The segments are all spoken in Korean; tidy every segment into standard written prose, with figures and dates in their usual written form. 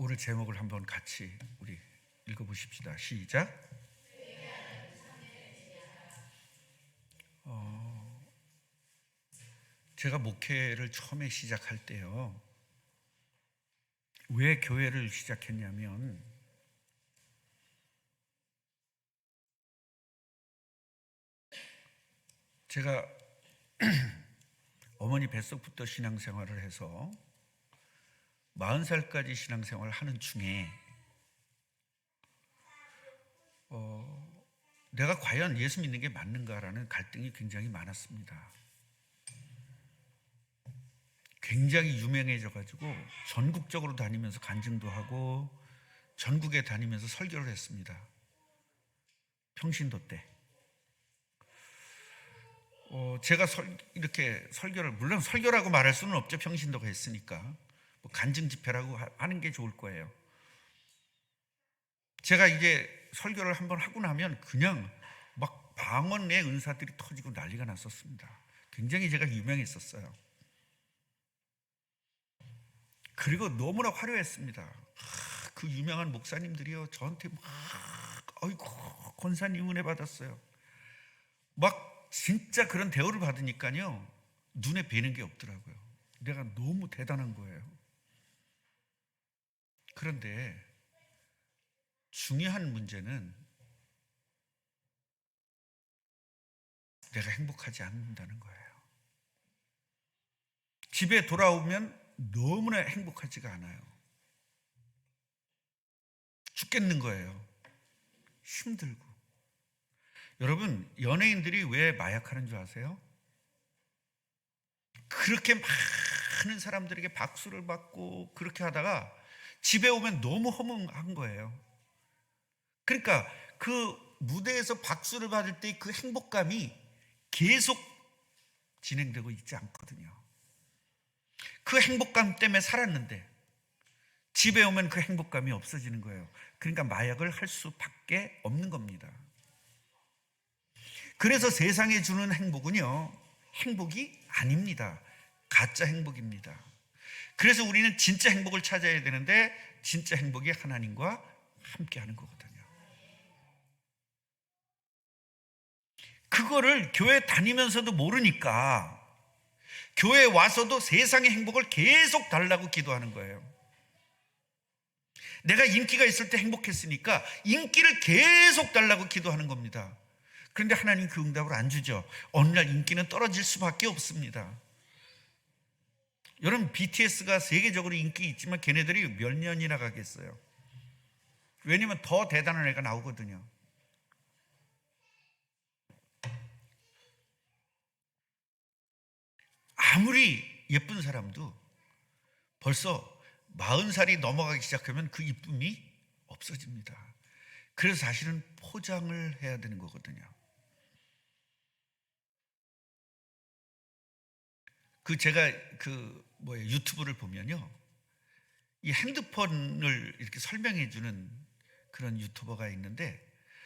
오늘 제목을 한번 같이 우리 읽어보십시다. 시작. 제가 목회를 처음에 시작할 때요, 왜 교회를 시작했냐면, 제가 어머니 뱃속부터 신앙생활을 해서 40살까지 신앙생활을 하는 중에 내가 과연 예수 믿는 게 맞는가라는 갈등이 굉장히 많았습니다. 굉장히 유명해져가지고 전국적으로 다니면서 간증도 하고 전국에 다니면서 설교를 했습니다. 평신도 때. 제가 이렇게 설교를, 물론 설교라고 말할 수는 없죠. 평신도가 했으니까. 뭐 간증 집회라고 하는 게 좋을 거예요. 제가 이제 설교를 한번 하고 나면 그냥 막 방언의 은사들이 터지고 난리가 났었습니다. 굉장히 제가 유명했었어요. 그리고 너무나 화려했습니다. 그 유명한 목사님들이요, 저한테 막 아이고 권사님 은혜 받았어요. 막 진짜 그런 대우를 받으니까요, 눈에 뵈는 게 없더라고요. 내가 너무 대단한 거예요. 그런데 중요한 문제는 내가 행복하지 않는다는 거예요. 집에 돌아오면 너무나 행복하지가 않아요. 죽겠는 거예요. 힘들고. 여러분, 연예인들이 왜 마약하는 줄 아세요? 그렇게 많은 사람들에게 박수를 받고 그렇게 하다가 집에 오면 너무 허무한 거예요. 그러니까 그 무대에서 박수를 받을 때 그 행복감이 계속 진행되고 있지 않거든요. 그 행복감 때문에 살았는데 집에 오면 그 행복감이 없어지는 거예요. 그러니까 마약을 할 수밖에 없는 겁니다. 그래서 세상에 주는 행복은요, 행복이 아닙니다. 가짜 행복입니다. 그래서 우리는 진짜 행복을 찾아야 되는데, 진짜 행복이 하나님과 함께 하는 거거든요. 그거를 교회 다니면서도 모르니까 교회에 와서도 세상의 행복을 계속 달라고 기도하는 거예요. 내가 인기가 있을 때 행복했으니까 인기를 계속 달라고 기도하는 겁니다. 그런데 하나님 그 응답을 안 주죠. 어느 날 인기는 떨어질 수밖에 없습니다. 여러분, BTS가 세계적으로 인기 있지만 걔네들이 몇 년이나 가겠어요. 왜냐면 더 대단한 애가 나오거든요. 아무리 예쁜 사람도 벌써 40살이 넘어가기 시작하면 그 이쁨이 없어집니다. 그래서 사실은 포장을 해야 되는 거거든요. 제가 유튜브를 보면요, 이 핸드폰을 이렇게 설명해 주는 그런 유튜버가 있는데,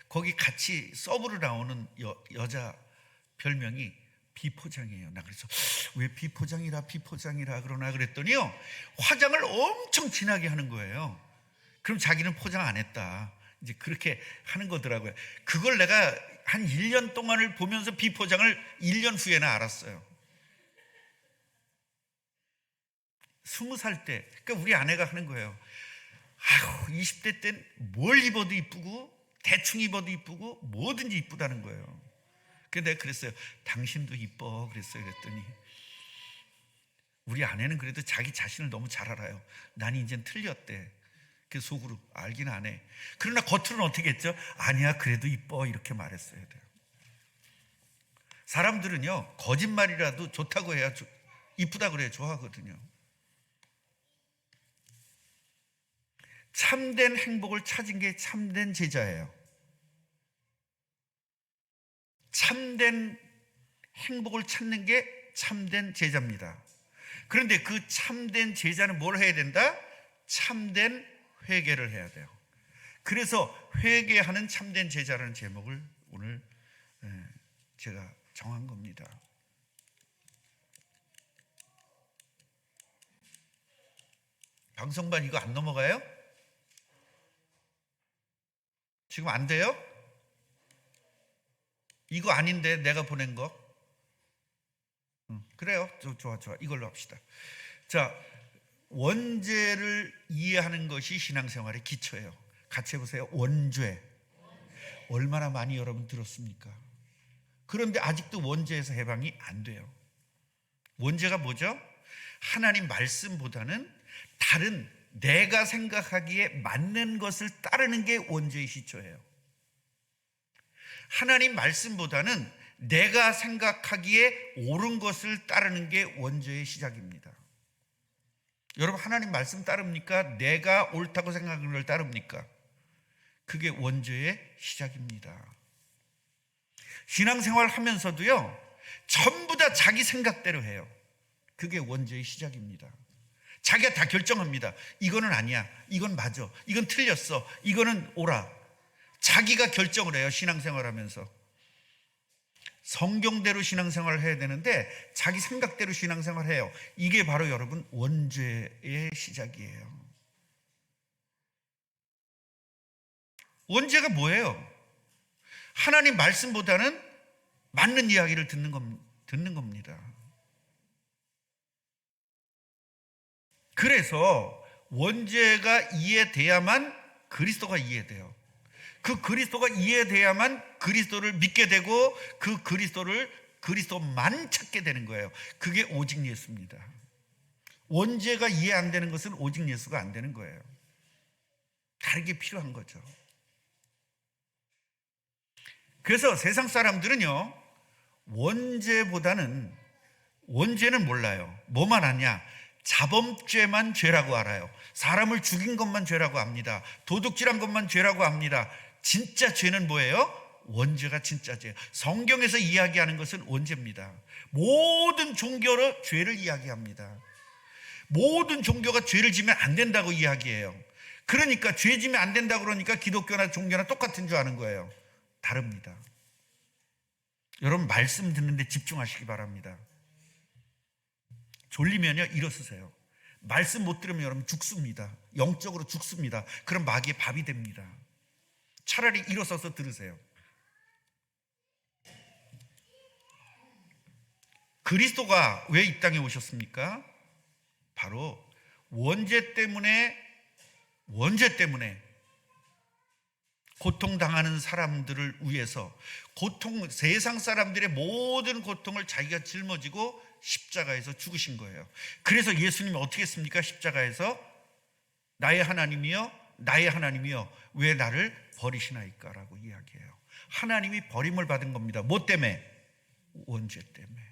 거기 같이 서브로 나오는 여자 별명이 비포장이에요. 나 그래서 왜 비포장이라 그러나 그랬더니요, 화장을 엄청 진하게 하는 거예요. 그럼 자기는 포장 안 했다, 이제 그렇게 하는 거더라고요. 그걸 내가 한 1년 동안을 보면서 비포장을 1년 후에나 알았어요. 20살 때, 그러니까 우리 아내가 하는 거예요. 아휴, 20대 땐 뭘 입어도 이쁘고 대충 입어도 이쁘고 뭐든지 이쁘다는 거예요. 그래서 내가 그랬어요. 당신도 이뻐 그랬어요. 그랬더니 우리 아내는 그래도 자기 자신을 너무 잘 알아요. 난 이젠 틀렸대. 그래서 속으로 알긴 안 해. 그러나 겉으로는 어떻게 했죠? 아니야, 그래도 이뻐, 이렇게 말했어야 돼요. 사람들은요, 거짓말이라도 좋다고 해야 이쁘다고 그래야 좋아하거든요. 참된 행복을 찾은 게 참된 제자예요. 참된 행복을 찾는 게 참된 제자입니다. 그런데 그 참된 제자는 뭘 해야 된다? 참된 회개를 해야 돼요. 그래서 회개하는 참된 제자라는 제목을 오늘 제가 정한 겁니다. 방송반 이거 안 넘어가요? 지금 안 돼요? 이거 아닌데 내가 보낸 거? 그래요. 좋아. 이걸로 합시다. 자, 원죄를 이해하는 것이 신앙생활의 기초예요. 같이 해보세요. 원죄. 얼마나 많이 여러분 들었습니까? 그런데 아직도 원죄에서 해방이 안 돼요. 원죄가 뭐죠? 하나님 말씀보다는 다른 내가 생각하기에 맞는 것을 따르는 게 원죄의 시초예요. 하나님 말씀보다는 내가 생각하기에 옳은 것을 따르는 게 원죄의 시작입니다. 여러분, 하나님 말씀 따릅니까? 내가 옳다고 생각하는 걸 따릅니까? 그게 원죄의 시작입니다. 신앙생활 하면서도요, 전부 다 자기 생각대로 해요. 그게 원죄의 시작입니다. 자기가 다 결정합니다. 이거는 아니야, 이건 맞아, 이건 틀렸어, 이거는 옳아. 자기가 결정을 해요. 신앙생활 하면서 성경대로 신앙생활을 해야 되는데 자기 생각대로 신앙생활을 해요. 이게 바로 여러분 원죄의 시작이에요. 원죄가 뭐예요? 하나님 말씀보다는 맞는 이야기를 듣는 겁니다. 그래서 원죄가 이해돼야만 그리스도가 이해돼요. 그 그리스도가 이해돼야만 그리스도를 믿게 되고 그 그리스도만 찾게 되는 거예요. 그게 오직 예수입니다. 원죄가 이해 안 되는 것은 오직 예수가 안 되는 거예요. 다르게 필요한 거죠. 그래서 세상 사람들은요, 원죄는 몰라요. 뭐만 아냐? 자범죄만 죄라고 알아요. 사람을 죽인 것만 죄라고 압니다. 도둑질한 것만 죄라고 압니다. 진짜 죄는 뭐예요? 원죄가 진짜 죄. 성경에서 이야기하는 것은 원죄입니다. 모든 종교로 죄를 이야기합니다. 모든 종교가 죄를 지면 안 된다고 이야기해요. 그러니까 죄 지면 안 된다고 그러니까 기독교나 종교나 똑같은 줄 아는 거예요. 다릅니다. 여러분, 말씀 듣는데 집중하시기 바랍니다. 졸리면요, 일어서세요. 말씀 못 들으면 여러분 죽습니다. 영적으로 죽습니다. 그럼 마귀의 밥이 됩니다. 차라리 일어서서 들으세요. 그리스도가 왜 이 땅에 오셨습니까? 바로 원죄 때문에 고통당하는 사람들을 위해서 세상 사람들의 모든 고통을 자기가 짊어지고 십자가에서 죽으신 거예요. 그래서 예수님이 어떻게 했습니까? 십자가에서 나의 하나님이여 왜 나를 버리시나이까? 라고 이야기해요. 하나님이 버림을 받은 겁니다. 뭐 때문에? 원죄 때문에.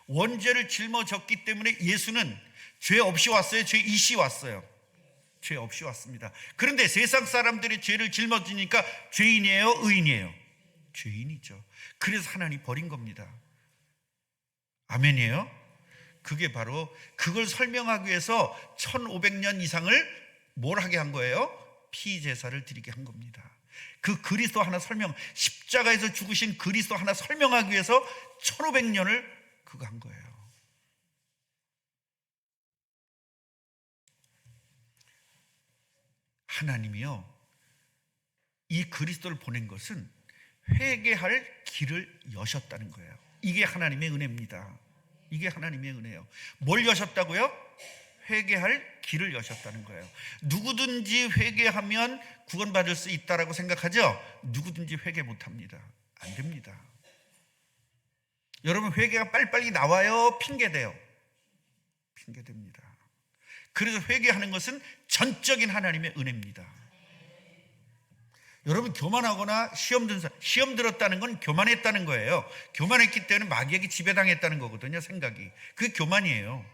원죄를 짊어졌기 때문에 예수는 죄 없이 왔어요? 죄 있이 왔어요? 죄 없이 왔습니다. 그런데 세상 사람들이 죄를 짊어지니까 죄인이에요? 의인이에요? 죄인이죠. 그래서 하나님이 버린 겁니다. 아멘이에요? 그게 바로 그걸 설명하기 위해서 1500년 이상을 뭘 하게 한 거예요? 피제사를 드리게 한 겁니다. 그 그리스도 하나 십자가에서 죽으신 그리스도 하나 설명하기 위해서 1500년을 그거 한 거예요. 하나님이요, 이 그리스도를 보낸 것은 회개할 길을 여셨다는 거예요. 이게 하나님의 은혜입니다. 이게 하나님의 은혜예요. 뭘 여셨다고요? 회개할 길을 여셨다는 거예요. 누구든지 회개하면 구원받을 수 있다라고 생각하죠? 누구든지 회개 못합니다. 안 됩니다. 여러분, 회개가 빨리빨리 나와요? 핑계대요? 핑계됩니다. 그래서 회개하는 것은 전적인 하나님의 은혜입니다. 여러분, 교만하거나 시험 들었다는 건 교만했다는 거예요. 교만했기 때문에 마귀에게 지배당했다는 거거든요. 생각이. 그게 교만이에요.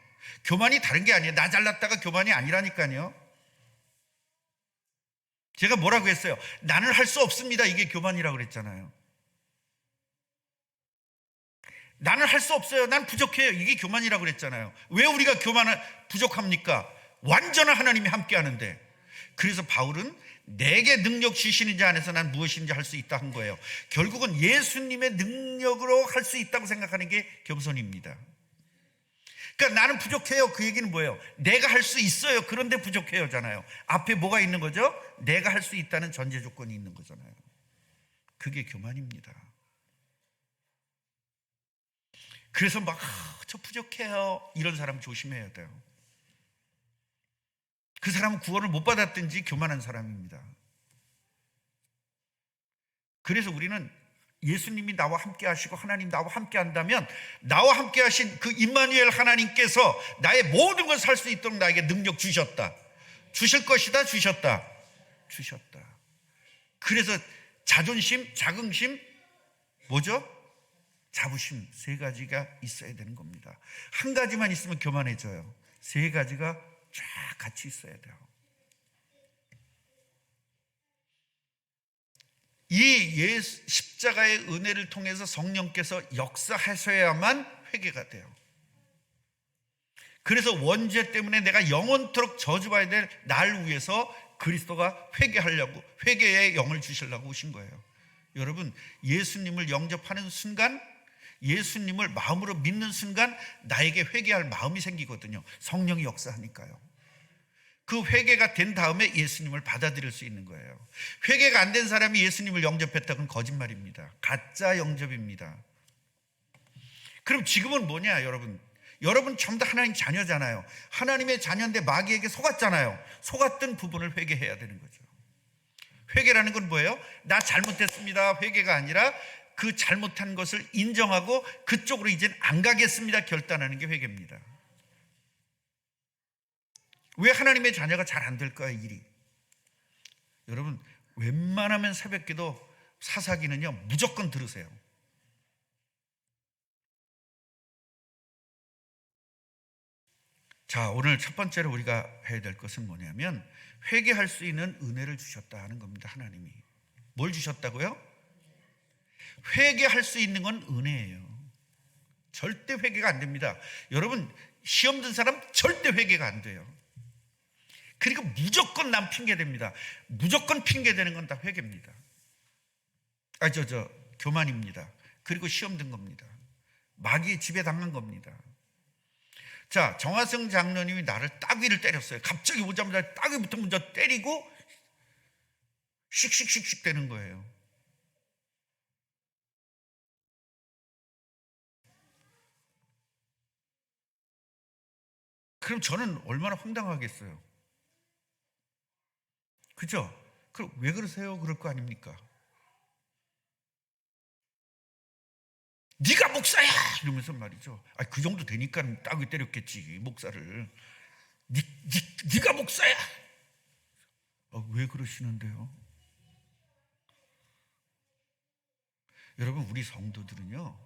교만이 다른 게 아니에요. 나 잘났다가 교만이 아니라니까요. 제가 뭐라고 했어요? 나는 할 수 없습니다. 이게 교만이라고 그랬잖아요. 나는 할 수 없어요. 난 부족해요. 이게 교만이라고 그랬잖아요. 왜 우리가 부족합니까? 완전한 하나님이 함께 하는데. 그래서 바울은 내게 능력 주시는 자 안에서 난 무엇인지 할 수 있다 한 거예요. 결국은 예수님의 능력으로 할 수 있다고 생각하는 게 겸손입니다. 그러니까 나는 부족해요. 그 얘기는 뭐예요? 내가 할 수 있어요. 그런데 부족해요잖아요. 앞에 뭐가 있는 거죠? 내가 할 수 있다는 전제 조건이 있는 거잖아요. 그게 교만입니다. 그래서 막 저 부족해요 이런 사람 조심해야 돼요. 그 사람은 구원을 못 받았든지 교만한 사람입니다. 그래서 우리는 예수님이 나와 함께 하시고 하나님 나와 함께 한다면 나와 함께 하신 그 임마누엘 하나님께서 나의 모든 걸 살 수 있도록 나에게 능력 주셨다. 주실 것이다. 주셨다. 그래서 자존심, 자긍심, 뭐죠? 자부심, 세 가지가 있어야 되는 겁니다. 한 가지만 있으면 교만해져요. 세 가지가 쫙 같이 있어야 돼요. 이 십자가의 은혜를 통해서 성령께서 역사하셔야만 회개가 돼요. 그래서 원죄 때문에 내가 영원토록 저주받아야 될 날 위해서 그리스도가 회개하려고, 회개의 영을 주시려고 오신 거예요. 여러분, 예수님을 영접하는 순간, 예수님을 마음으로 믿는 순간 나에게 회개할 마음이 생기거든요. 성령이 역사하니까요. 그 회개가 된 다음에 예수님을 받아들일 수 있는 거예요. 회개가 안 된 사람이 예수님을 영접했다고는 거짓말입니다. 가짜 영접입니다. 그럼 지금은 뭐냐, 여러분? 여러분 전부 다 하나님 자녀잖아요. 하나님의 자녀인데 마귀에게 속았잖아요. 속았던 부분을 회개해야 되는 거죠. 회개라는 건 뭐예요? 나 잘못했습니다. 회개가 아니라 그 잘못한 것을 인정하고 그쪽으로 이젠 안 가겠습니다. 결단하는 게 회개입니다. 왜 하나님의 자녀가 잘 안 될까요, 일이? 여러분, 웬만하면 새벽기도 사사기는요, 무조건 들으세요. 자, 오늘 첫 번째로 우리가 해야 될 것은 뭐냐면 회개할 수 있는 은혜를 주셨다 하는 겁니다. 하나님이 뭘 주셨다고요? 회개할 수 있는 건 은혜예요. 절대 회개가 안 됩니다. 여러분, 시험 든 사람 절대 회개가 안 돼요. 그리고 무조건 남 핑계 됩니다. 무조건 핑계 되는 건 다 회개입니다. 교만입니다. 그리고 시험 든 겁니다. 마귀의 지배 당한 겁니다. 자, 정화성 장로님이 나를 따귀를 때렸어요. 갑자기 오자마자 따귀부터 먼저 때리고 씩씩씩씩 되는 거예요. 그럼 저는 얼마나 황당하겠어요. 그죠? 그럼 왜 그러세요? 그럴 거 아닙니까? 네가 목사야! 이러면서 말이죠. 그 정도 되니까 따귀 때렸겠지, 목사를. 네가 목사야! 왜 그러시는데요? 여러분, 우리 성도들은요,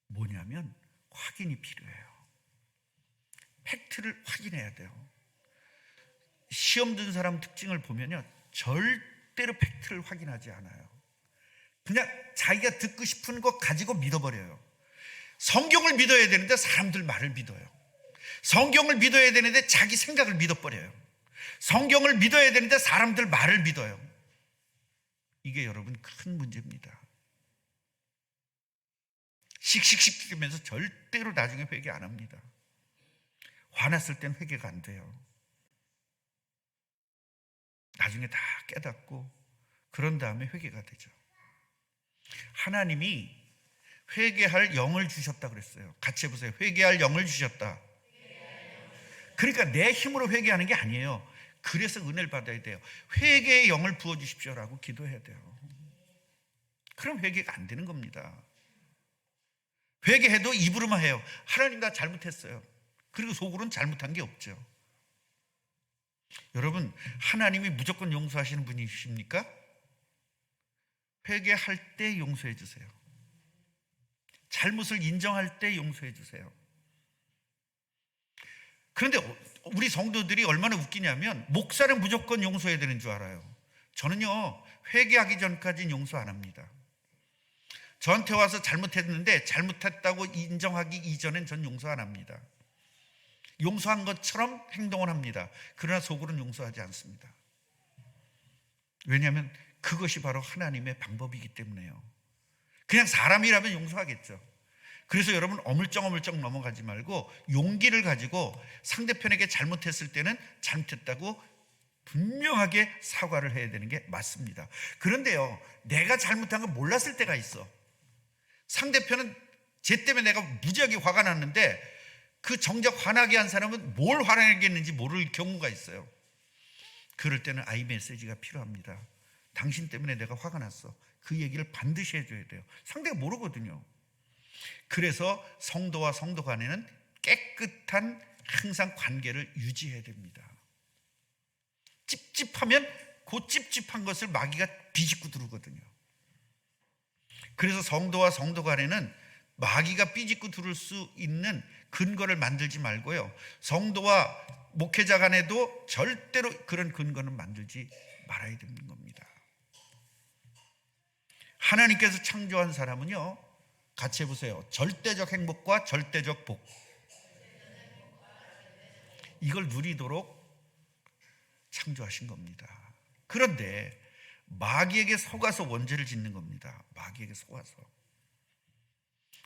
뭐냐면 확인이 필요해요. 팩트를 확인해야 돼요. 시험 든 사람 특징을 보면요, 절대로 팩트를 확인하지 않아요. 그냥 자기가 듣고 싶은 거 가지고 믿어버려요. 성경을 믿어야 되는데 사람들 말을 믿어요. 성경을 믿어야 되는데 자기 생각을 믿어버려요. 성경을 믿어야 되는데 사람들 말을 믿어요. 이게 여러분 큰 문제입니다. 씩씩씩 되면서 절대로 나중에 회개 안 합니다. 화났을 땐 회개가 안 돼요. 나중에 다 깨닫고 그런 다음에 회개가 되죠. 하나님이 회개할 영을 주셨다 그랬어요. 같이 해보세요. 회개할 영을 주셨다. 그러니까 내 힘으로 회개하는 게 아니에요. 그래서 은혜를 받아야 돼요. 회개의 영을 부어주십시오라고 기도해야 돼요. 그럼 회개가 안 되는 겁니다. 회개해도 입으로만 해요. 하나님, 나 잘못했어요. 그리고 속으로는 잘못한 게 없죠. 여러분, 하나님이 무조건 용서하시는 분이십니까? 회개할 때 용서해 주세요. 잘못을 인정할 때 용서해 주세요. 그런데 우리 성도들이 얼마나 웃기냐면 목사를 무조건 용서해야 되는 줄 알아요. 저는요, 회개하기 전까지는 용서 안 합니다. 저한테 와서 잘못했는데 잘못했다고 인정하기 이전엔 전 용서 안 합니다. 용서한 것처럼 행동을 합니다. 그러나 속으로는 용서하지 않습니다. 왜냐하면 그것이 바로 하나님의 방법이기 때문에요. 그냥 사람이라면 용서하겠죠. 그래서 여러분, 어물쩍어물쩍 넘어가지 말고 용기를 가지고 상대편에게 잘못했을 때는 잘못했다고 분명하게 사과를 해야 되는 게 맞습니다. 그런데요, 내가 잘못한 걸 몰랐을 때가 있어. 상대편은 쟤 때문에 내가 무지하게 화가 났는데 그 정작 화나게 한 사람은 뭘 화나게 했는지 모를 경우가 있어요. 그럴 때는 아이 메시지가 필요합니다. 당신 때문에 내가 화가 났어. 그 얘기를 반드시 해줘야 돼요. 상대가 모르거든요. 그래서 성도와 성도 간에는 깨끗한 항상 관계를 유지해야 됩니다. 찝찝하면 그 찝찝한 것을 마귀가 비집고 들어오거든요. 그래서 성도와 성도 간에는 마귀가 비집고 들어올 수 있는 근거를 만들지 말고요, 성도와 목회자 간에도 절대로 그런 근거는 만들지 말아야 되는 겁니다. 하나님께서 창조한 사람은요, 같이 해보세요. 절대적 행복과 절대적 복, 이걸 누리도록 창조하신 겁니다. 그런데 마귀에게 속아서 원죄를 짓는 겁니다. 마귀에게 속아서.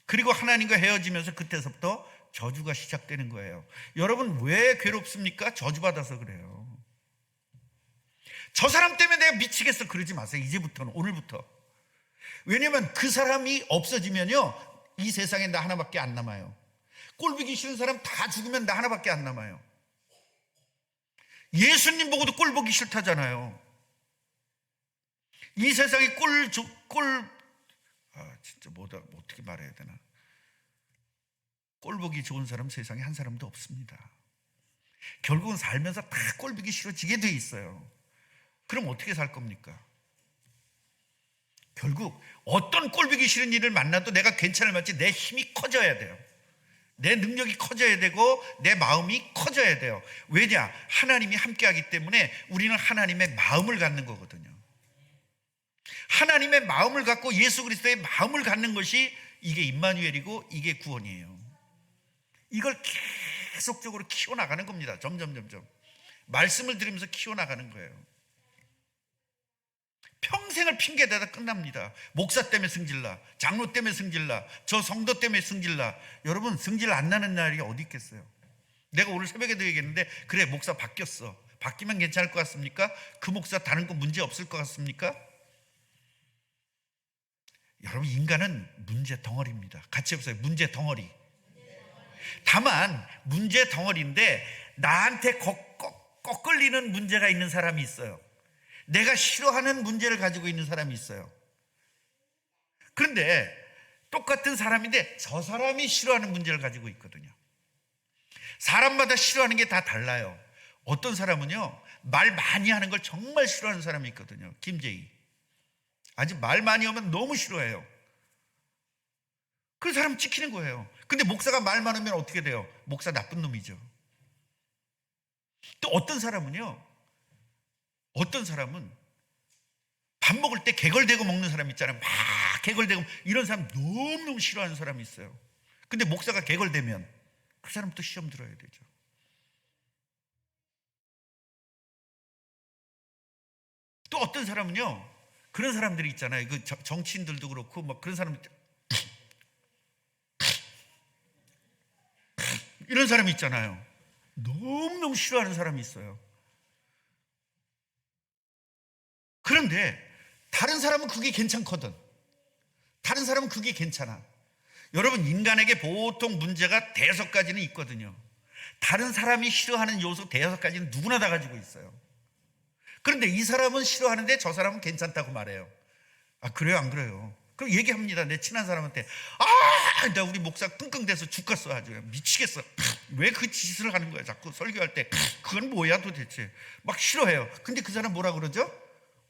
그리고 하나님과 헤어지면서 그때서부터 저주가 시작되는 거예요. 여러분, 왜 괴롭습니까? 저주받아서 그래요. 저 사람 때문에 내가 미치겠어 그러지 마세요. 이제부터는, 오늘부터. 왜냐면 그 사람이 없어지면요, 이 세상에 나 하나밖에 안 남아요. 꼴보기 싫은 사람 다 죽으면 나 하나밖에 안 남아요. 예수님 보고도 꼴보기 싫다잖아요. 이 세상에 진짜 어떻게 말해야 되나. 꼴보기 좋은 사람 세상에 한 사람도 없습니다. 결국은 살면서 다 꼴보기 싫어지게 돼 있어요. 그럼 어떻게 살 겁니까? 결국 어떤 꼴보기 싫은 일을 만나도 내가 괜찮을 만치 내 힘이 커져야 돼요. 내 능력이 커져야 되고 내 마음이 커져야 돼요. 왜냐? 하나님이 함께하기 때문에 우리는 하나님의 마음을 갖는 거거든요. 하나님의 마음을 갖고 예수 그리스도의 마음을 갖는 것이 이게 임마누엘이고 이게 구원이에요. 이걸 계속적으로 키워나가는 겁니다. 점점 말씀을 들으면서 키워나가는 거예요. 평생을 핑계대다 끝납니다. 목사 때문에 승질나, 장로 때문에 승질나, 저 성도 때문에 승질나. 여러분, 승질 안 나는 날이 어디 있겠어요? 내가 오늘 새벽에도 얘기했는데, 그래, 목사 바뀌었어. 바뀌면 괜찮을 것 같습니까? 그 목사 다른 거 문제 없을 것 같습니까? 여러분, 인간은 문제 덩어리입니다. 같이 해보세요. 문제 덩어리. 다만 문제 덩어리인데 나한테 거슬리는 문제가 있는 사람이 있어요. 내가 싫어하는 문제를 가지고 있는 사람이 있어요. 그런데 똑같은 사람인데 저 사람이 싫어하는 문제를 가지고 있거든요. 사람마다 싫어하는 게 다 달라요. 어떤 사람은요, 말 많이 하는 걸 정말 싫어하는 사람이 있거든요. 김재희. 아주 말 많이 하면 너무 싫어해요. 그 사람 찍히는 거예요. 근데 목사가 말 많으면 어떻게 돼요? 목사 나쁜 놈이죠. 또 어떤 사람은 밥 먹을 때 개걸대고 먹는 사람 있잖아요. 막 개걸대고, 이런 사람 너무너무 싫어하는 사람이 있어요. 근데 목사가 개걸대면 그 사람 또 시험 들어야 되죠. 또 어떤 사람은요, 그런 사람들이 있잖아요. 그 정치인들도 그렇고 막 그런 사람, 이런 사람이 있잖아요. 너무너무 싫어하는 사람이 있어요. 그런데 다른 사람은 그게 괜찮거든. 다른 사람은 그게 괜찮아. 여러분, 인간에게 보통 문제가 5가지는 있거든요. 다른 사람이 싫어하는 요소 5가지는 누구나 다 가지고 있어요. 그런데 이 사람은 싫어하는데 저 사람은 괜찮다고 말해요. 아, 그래요? 안 그래요? 그럼 얘기합니다. 내 친한 사람한테, 나 우리 목사 끙끙대서 죽겠어. 아주 미치겠어. 왜 그 짓을 하는 거야? 자꾸 설교할 때 그건 뭐야 도대체. 막 싫어해요. 근데 그 사람 뭐라 그러죠?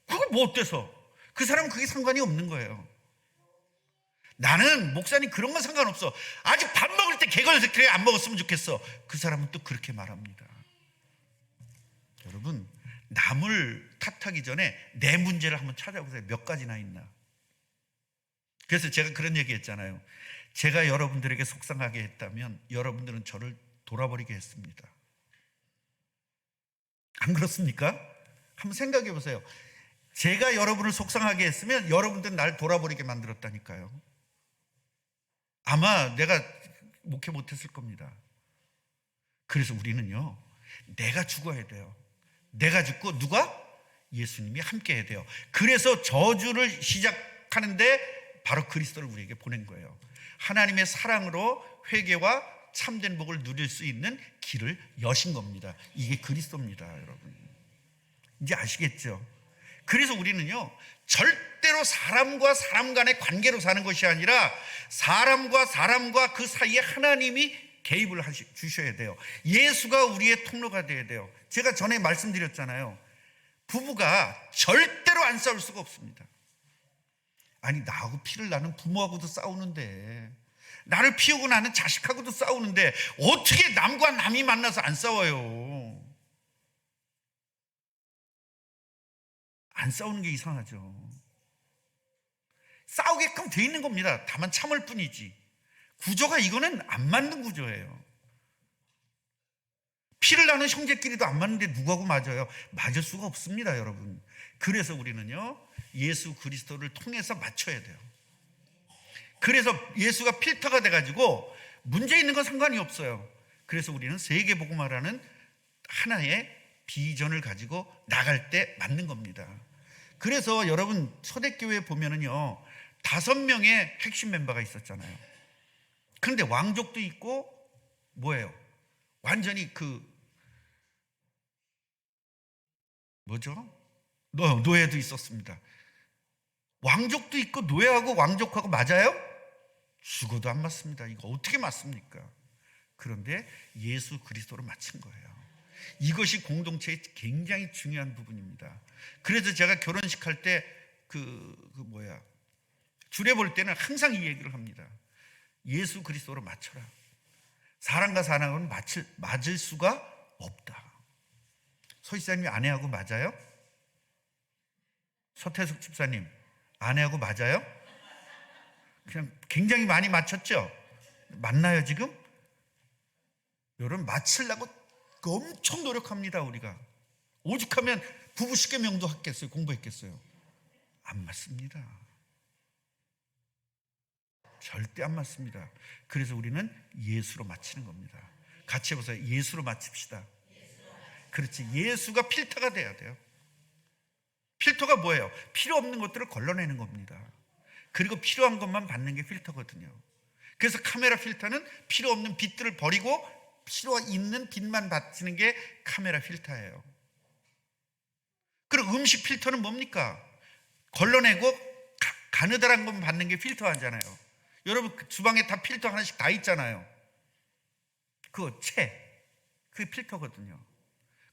그걸 뭐 어때서? 그 사람은 그게 상관이 없는 거예요. 나는 목사님 그런 건 상관없어. 아직 밥 먹을 때 개걸스럽게 안 먹었으면 좋겠어. 그 사람은 또 그렇게 말합니다. 여러분, 남을 탓하기 전에 내 문제를 한번 찾아보세요. 몇 가지나 있나. 그래서 제가 그런 얘기 했잖아요. 제가 여러분들에게 속상하게 했다면 여러분들은 저를 돌아버리게 했습니다. 안 그렇습니까? 한번 생각해 보세요. 제가 여러분을 속상하게 했으면 여러분들은 날 돌아버리게 만들었다니까요. 아마 내가 목회 못했을 겁니다. 그래서 우리는요, 내가 죽어야 돼요. 내가 죽고 누가? 예수님이 함께 해야 돼요. 그래서 저주를 시작하는데 바로 그리스도를 우리에게 보낸 거예요. 하나님의 사랑으로 회개와 참된 복을 누릴 수 있는 길을 여신 겁니다. 이게 그리스도입니다, 여러분. 이제 아시겠죠? 그래서 우리는요, 절대로 사람과 사람 간의 관계로 사는 것이 아니라 사람과 사람과 그 사이에 하나님이 개입을 주셔야 돼요. 예수가 우리의 통로가 되어야 돼요. 제가 전에 말씀드렸잖아요. 부부가 절대로 안 싸울 수가 없습니다. 아니, 나하고 피를 나는 부모하고도 싸우는데, 나를 피우고 나는 자식하고도 싸우는데 어떻게 남과 남이 만나서 안 싸워요? 안 싸우는 게 이상하죠. 싸우게끔 돼 있는 겁니다. 다만 참을 뿐이지. 구조가 이거는 안 맞는 구조예요. 피를 나는 형제끼리도 안 맞는데 누구하고 맞아요? 맞을 수가 없습니다, 여러분. 그래서 우리는요, 예수 그리스도를 통해서 맞춰야 돼요. 그래서 예수가 필터가 돼가지고 문제 있는 건 상관이 없어요. 그래서 우리는 세계복음화라는 하나의 비전을 가지고 나갈 때 맞는 겁니다. 그래서 여러분, 초대교회에 보면은요, 5명의 핵심 멤버가 있었잖아요. 그런데 왕족도 있고 뭐예요? 완전히 노예도 있었습니다. 왕족도 있고 노예하고 왕족하고 맞아요? 죽어도 안 맞습니다. 이거 어떻게 맞습니까? 그런데 예수 그리스도로 맞춘 거예요. 이것이 공동체의 굉장히 중요한 부분입니다. 그래서 제가 결혼식 할 때 주례 볼 때는 항상 이 얘기를 합니다. 예수 그리스도로 맞춰라. 사람과 사람은 맞을 수가 없다. 서희사님이 아내하고 맞아요? 서태숙 집사님 아내하고 맞아요? 그냥 굉장히 많이 맞췄죠? 맞나요 지금? 여러분, 맞추려고 엄청 노력합니다. 우리가 오죽하면 부부 십계명도 했겠어요? 공부했겠어요? 안 맞습니다. 절대 안 맞습니다. 그래서 우리는 예수로 맞추는 겁니다. 같이 해보세요. 예수로 맞춥시다. 그렇지. 예수가 필터가 돼야 돼요. 필터가 뭐예요? 필요 없는 것들을 걸러내는 겁니다. 그리고 필요한 것만 받는 게 필터거든요. 그래서 카메라 필터는 필요 없는 빛들을 버리고 필요 있는 빛만 받치는 게 카메라 필터예요. 그리고 음식 필터는 뭡니까? 걸러내고 가느다란 것만 받는 게 필터 하잖아요. 여러분, 주방에 다 필터 하나씩 다 있잖아요. 그게 필터거든요.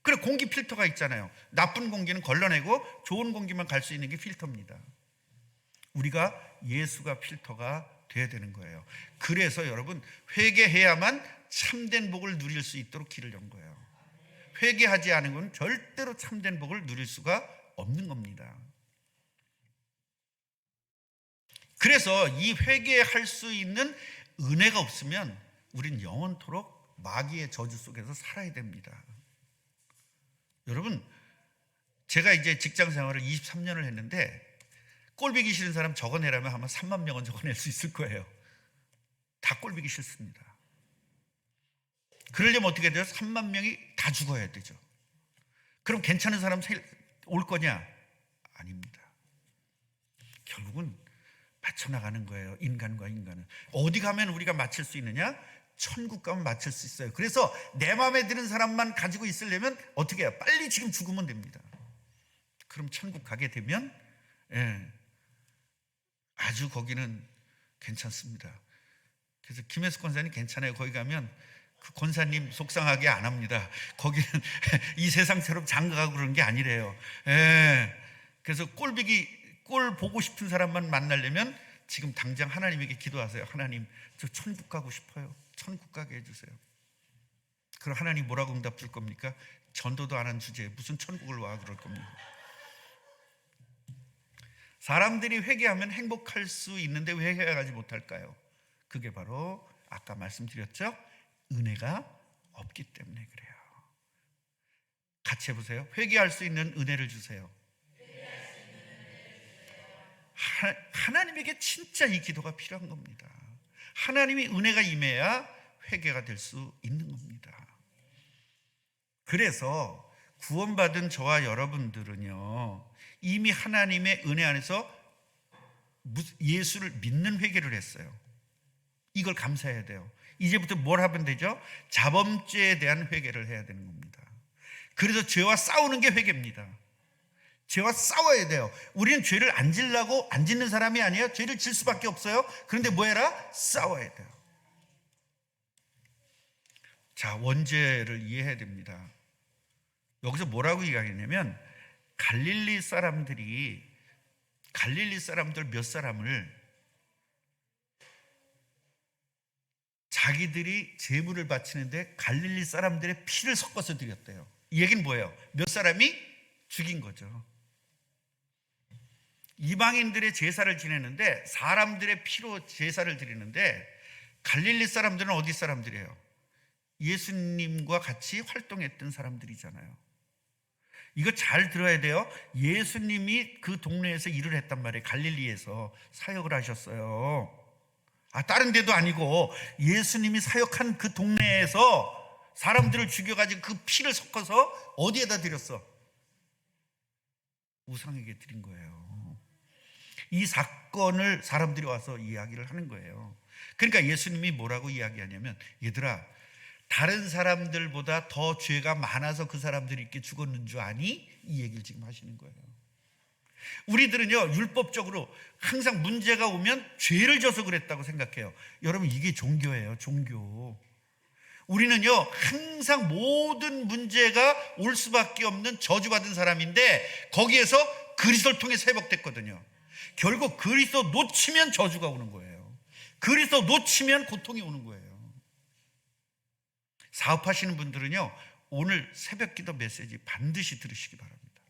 그리고 공기 필터가 있잖아요. 나쁜 공기는 걸러내고 좋은 공기만 갈 수 있는 게 필터입니다. 우리가 예수가 필터가 돼야 되는 거예요. 그래서 여러분, 회개해야만 참된 복을 누릴 수 있도록 길을 연 거예요. 회개하지 않은 건 절대로 참된 복을 누릴 수가 없는 겁니다. 그래서 이 회개할 수 있는 은혜가 없으면 우린 영원토록 마귀의 저주 속에서 살아야 됩니다. 여러분, 제가 이제 직장 생활을 23년을 했는데 꼴보기 싫은 사람 적어내라면 아마 3만 명은 적어낼 수 있을 거예요. 다 꼴보기 싫습니다. 그러려면 어떻게 돼요? 3만 명이 다 죽어야 되죠. 그럼 괜찮은 사람 올 거냐? 아닙니다. 결국은 맞춰나가는 거예요. 인간과 인간은. 어디 가면 우리가 맞출 수 있느냐? 천국 가면 맞출 수 있어요. 그래서 내 마음에 드는 사람만 가지고 있으려면 어떻게 해요? 빨리 지금 죽으면 됩니다. 그럼 천국 가게 되면 아주 거기는 괜찮습니다. 그래서 김혜숙 권사님 괜찮아요. 거기 가면 그 권사님 속상하게 안 합니다. 거기는 이 세상처럼 장가가고 그런 게 아니래요. 그래서 꼴 보고 싶은 사람만 만나려면 지금 당장 하나님에게 기도하세요. 하나님, 저 천국 가고 싶어요. 천국 가게 해주세요. 그럼 하나님 뭐라고 응답 줄 겁니까? 전도도 안 한 주제에 무슨 천국을 와 그럴 겁니다. 사람들이 회개하면 행복할 수 있는데 왜 회개하지 못할까요? 그게 바로 아까 말씀드렸죠? 은혜가 없기 때문에 그래요. 같이 해보세요. 회개할 수 있는 은혜를 주세요. 하나님에게 진짜 이 기도가 필요한 겁니다. 하나님이 은혜가 임해야 회개가 될 수 있는 겁니다. 그래서 구원받은 저와 여러분들은요, 이미 하나님의 은혜 안에서 예수를 믿는 회개를 했어요. 이걸 감사해야 돼요. 이제부터 뭘 하면 되죠? 자범죄에 대한 회개를 해야 되는 겁니다. 그래서 죄와 싸우는 게 회개입니다. 죄와 싸워야 돼요. 우리는 죄를 안 지려고 안 짓는 사람이 아니에요. 죄를 질 수밖에 없어요. 그런데 뭐 해라? 싸워야 돼요. 자, 원죄를 이해해야 됩니다. 여기서 뭐라고 이야기하냐면 갈릴리 사람들 몇 사람을 자기들이 제물을 바치는데 갈릴리 사람들의 피를 섞어서 드렸대요. 이 얘기는 뭐예요? 몇 사람이 죽인 거죠. 이방인들의 제사를 지내는데 사람들의 피로 제사를 드리는데 갈릴리 사람들은 어디 사람들이에요? 예수님과 같이 활동했던 사람들이잖아요. 이거 잘 들어야 돼요. 예수님이 그 동네에서 일을 했단 말이에요. 갈릴리에서 사역을 하셨어요. 다른 데도 아니고 예수님이 사역한 그 동네에서 사람들을 죽여가지고 그 피를 섞어서 어디에다 드렸어? 우상에게 드린 거예요. 이 사건을 사람들이 와서 이야기를 하는 거예요. 그러니까 예수님이 뭐라고 이야기하냐면, 얘들아, 다른 사람들보다 더 죄가 많아서 그 사람들이 이렇게 죽었는 줄 아니? 이 얘기를 지금 하시는 거예요. 우리들은요, 율법적으로 항상 문제가 오면 죄를 져서 그랬다고 생각해요. 여러분, 이게 종교예요. 종교. 우리는요, 항상 모든 문제가 올 수밖에 없는 저주받은 사람인데 거기에서 그리스도를 통해 회복됐거든요. 결국 그리스도 놓치면 저주가 오는 거예요. 그리스도 놓치면 고통이 오는 거예요. 사업하시는 분들은요, 오늘 새벽기도 메시지 반드시 들으시기 바랍니다.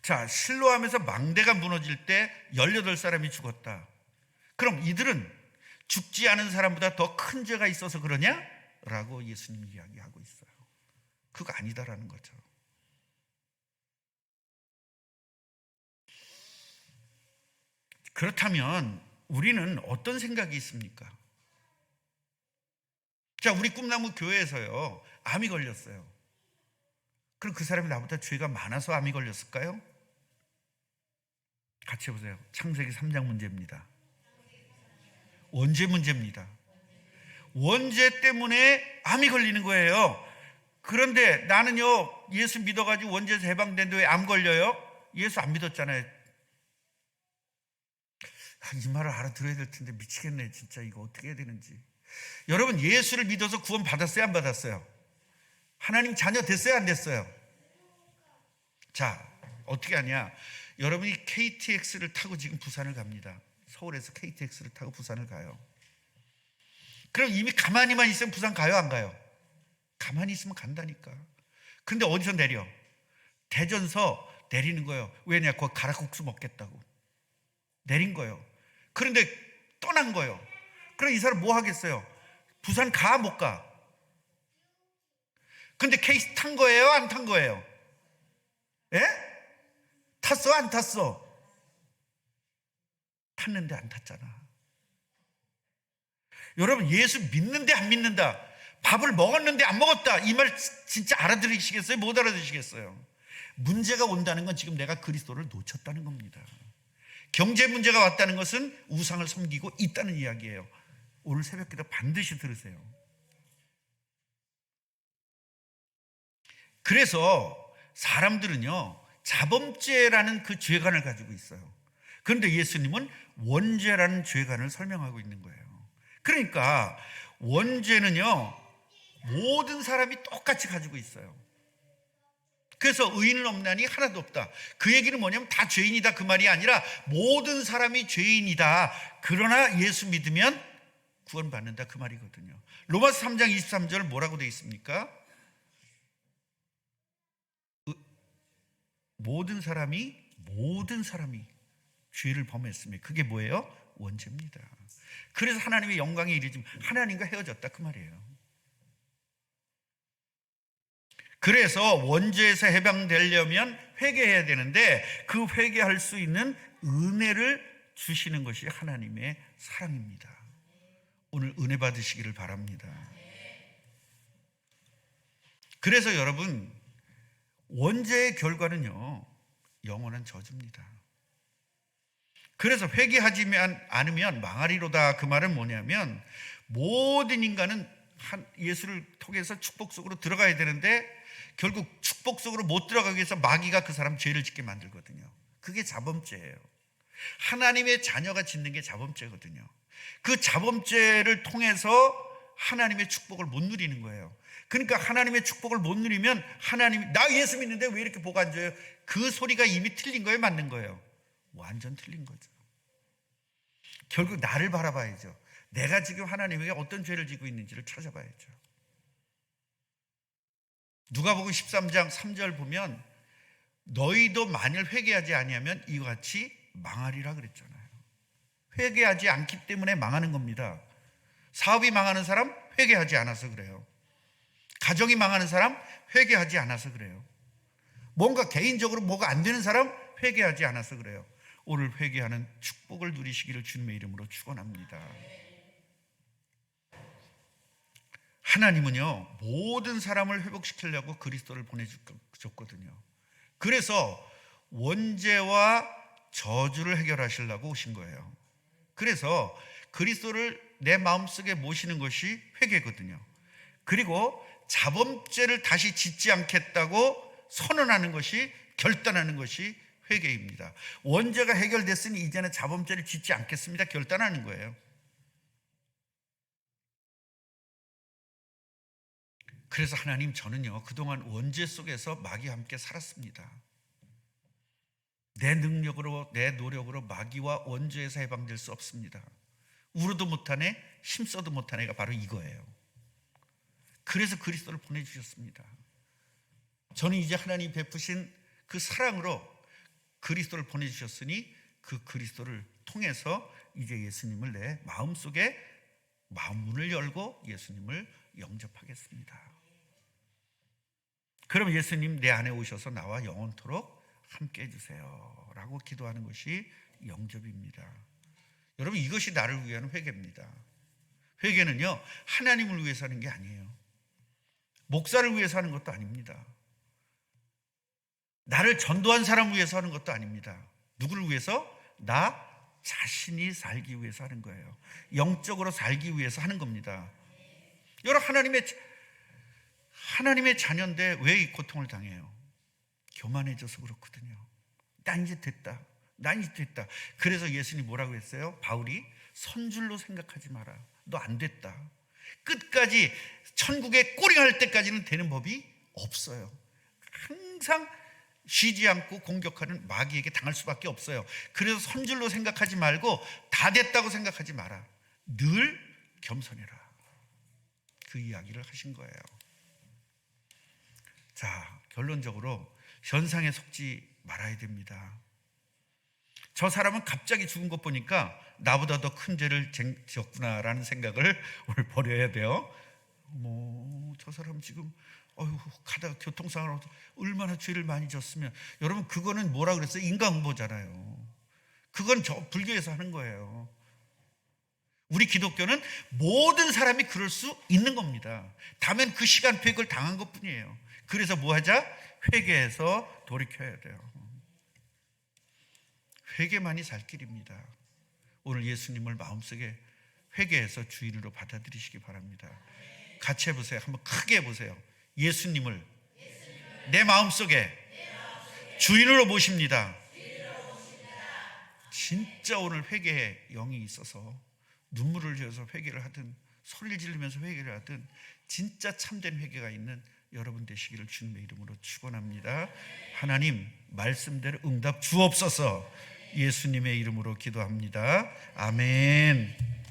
자, 실로암에서 망대가 무너질 때 18사람이 죽었다. 그럼 이들은 죽지 않은 사람보다 더 큰 죄가 있어서 그러냐? 라고 예수님이 이야기하고 있어요. 그거 아니다라는 거죠. 그렇다면 우리는 어떤 생각이 있습니까? 자, 우리 꿈나무 교회에서요, 암이 걸렸어요. 그럼 그 사람이 나보다 죄가 많아서 암이 걸렸을까요? 같이 해보세요. 창세기 3장 문제입니다. 원죄 문제입니다. 원죄 때문에 암이 걸리는 거예요. 그런데 나는요, 예수 믿어가지고 원죄에서 해방됐는데 왜 암 걸려요? 예수 안 믿었잖아요. 이 말을 알아들어야 될 텐데 미치겠네. 진짜 이거 어떻게 해야 되는지. 여러분, 예수를 믿어서 구원 받았어요? 안 받았어요? 하나님 자녀 됐어요? 안 됐어요? 자, 어떻게 하냐? 여러분이 KTX를 타고 지금 부산을 갑니다. 서울에서 KTX를 타고 부산을 가요. 그럼 이미 가만히만 있으면 부산 가요? 안 가요? 가만히 있으면 간다니까. 근데 어디서 내려? 대전서 내리는 거예요. 왜냐? 거기 가락국수 먹겠다고 내린 거예요. 그런데 떠난 거예요. 그럼 이 사람 뭐 하겠어요? 부산 가? 못 가? 근데 KTX 탄 거예요? 안 탄 거예요? 예? 탔어? 안 탔어? 탔는데 안 탔잖아. 여러분, 예수 믿는데 안 믿는다, 밥을 먹었는데 안 먹었다, 이 말 진짜 알아들으시겠어요? 못 알아들으시겠어요? 문제가 온다는 건 지금 내가 그리스도를 놓쳤다는 겁니다. 경제 문제가 왔다는 것은 우상을 섬기고 있다는 이야기예요. 오늘 새벽기도 반드시 들으세요. 그래서 사람들은요, 자범죄라는 그 죄관을 가지고 있어요. 그런데 예수님은 원죄라는 죄관을 설명하고 있는 거예요. 그러니까 원죄는요, 모든 사람이 똑같이 가지고 있어요. 그래서 의인은 없나니 하나도 없다. 그 얘기는 뭐냐면 다 죄인이다, 그 말이 아니라 모든 사람이 죄인이다. 그러나 예수 믿으면 구원받는다, 그 말이거든요. 로마서 3장 23절 뭐라고 되어 있습니까? 모든 사람이 죄를 범했으며 그게 뭐예요? 원죄입니다. 그래서 하나님의 영광에 이르지만 하나님과 헤어졌다, 그 말이에요. 그래서 원죄에서 해방되려면 회개해야 되는데 그 회개할 수 있는 은혜를 주시는 것이 하나님의 사랑입니다. 오늘 은혜 받으시기를 바랍니다. 그래서 여러분, 원죄의 결과는요, 영원한 저주입니다. 그래서 회개하지 않으면 망하리로다. 그 말은 뭐냐면, 모든 인간은 예수를 통해서 축복 속으로 들어가야 되는데 결국 축복 속으로 못 들어가기 위해서 마귀가 그 사람 죄를 짓게 만들거든요. 그게 자범죄예요. 하나님의 자녀가 짓는 게 자범죄거든요. 그 자범죄를 통해서 하나님의 축복을 못 누리는 거예요. 그러니까 하나님의 축복을 못 누리면 하나님이 나 예수 믿는데 왜 이렇게 복 안 줘요? 그 소리가 이미 틀린 거예요, 맞는 거예요? 완전 틀린 거죠. 결국 나를 바라봐야죠. 내가 지금 하나님에게 어떤 죄를 지고 있는지를 찾아봐야죠. 누가복음 13장 3절 보면 너희도 만일 회개하지 아니하면 이와 같이 망하리라 그랬잖아요. 회개하지 않기 때문에 망하는 겁니다. 사업이 망하는 사람 회개하지 않아서 그래요. 가정이 망하는 사람 회개하지 않아서 그래요. 뭔가 개인적으로 뭐가 안 되는 사람 회개하지 않아서 그래요. 오늘 회개하는 축복을 누리시기를 주님의 이름으로 축원합니다. 하나님은요, 모든 사람을 회복시키려고 그리스도를 보내주셨거든요. 그래서 원죄와 저주를 해결하시려고 오신 거예요. 그래서 그리스도를 내 마음속에 모시는 것이 회개거든요. 그리고 자범죄를 다시 짓지 않겠다고 선언하는 것이, 결단하는 것이 회개입니다. 원죄가 해결됐으니 이제는 자범죄를 짓지 않겠습니다. 결단하는 거예요. 그래서 하나님, 저는요 그동안 원죄 속에서 마귀와 함께 살았습니다. 내 능력으로, 내 노력으로 마귀와 원죄에서 해방될 수 없습니다. 울어도 못하네, 힘써도 못하네가 바로 이거예요. 그래서 그리스도를 보내주셨습니다. 저는 이제 하나님 베푸신 그 사랑으로 그리스도를 보내주셨으니 그 그리스도를 통해서 이제 예수님을 내 마음속에 마음문을 열고 예수님을 영접하겠습니다. 그럼 예수님 내 안에 오셔서 나와 영원토록 함께 해주세요 라고 기도하는 것이 영접입니다. 여러분, 이것이 나를 위한 회개입니다. 회개는요 하나님을 위해서 하는 게 아니에요. 목사를 위해서 하는 것도 아닙니다. 나를 전도한 사람을 위해서 하는 것도 아닙니다. 누구를 위해서? 나 자신이 살기 위해서 하는 거예요. 영적으로 살기 위해서 하는 겁니다. 여러분, 하나님의 자녀인데 왜 이 고통을 당해요? 교만해져서 그렇거든요. 난 이제 됐다. 그래서 예수님이 뭐라고 했어요? 바울이 선줄로 생각하지 마라. 너 안 됐다. 끝까지 천국에 꼬리갈 때까지는 되는 법이 없어요. 항상 쉬지 않고 공격하는 마귀에게 당할 수밖에 없어요. 그래서 선줄로 생각하지 말고 다 됐다고 생각하지 마라. 늘 겸손해라. 그 이야기를 하신 거예요. 자, 결론적으로 현상에 속지 말아야 됩니다. 저 사람은 갑자기 죽은 것 보니까 나보다 더 큰 죄를 지었구나라는 생각을 오늘 버려야 돼요. 저 사람 지금 가다가 교통사고로 얼마나 죄를 많이 졌으면. 여러분, 그거는 뭐라 그랬어요? 인과응보잖아요. 그건 불교에서 하는 거예요. 우리 기독교는 모든 사람이 그럴 수 있는 겁니다. 다만 그 시간표에 그걸 당한 것뿐이에요. 그래서 뭐 하자? 회개해서 돌이켜야 돼요. 회개만이 살 길입니다. 오늘 예수님을 마음속에 회개해서 주인으로 받아들이시기 바랍니다. 같이 해보세요. 한번 크게 해보세요. 예수님을 내 마음속에 주인으로 모십니다. 진짜 오늘 회개에 영이 있어서 눈물을 흘려서 회개를 하든 소리를 지르면서 회개를 하든 진짜 참된 회개가 있는 여러분 되시기를 주님의 이름으로 축원합니다. 하나님, 말씀대로 응답 주옵소서. 예수님의 이름으로 기도합니다. 아멘.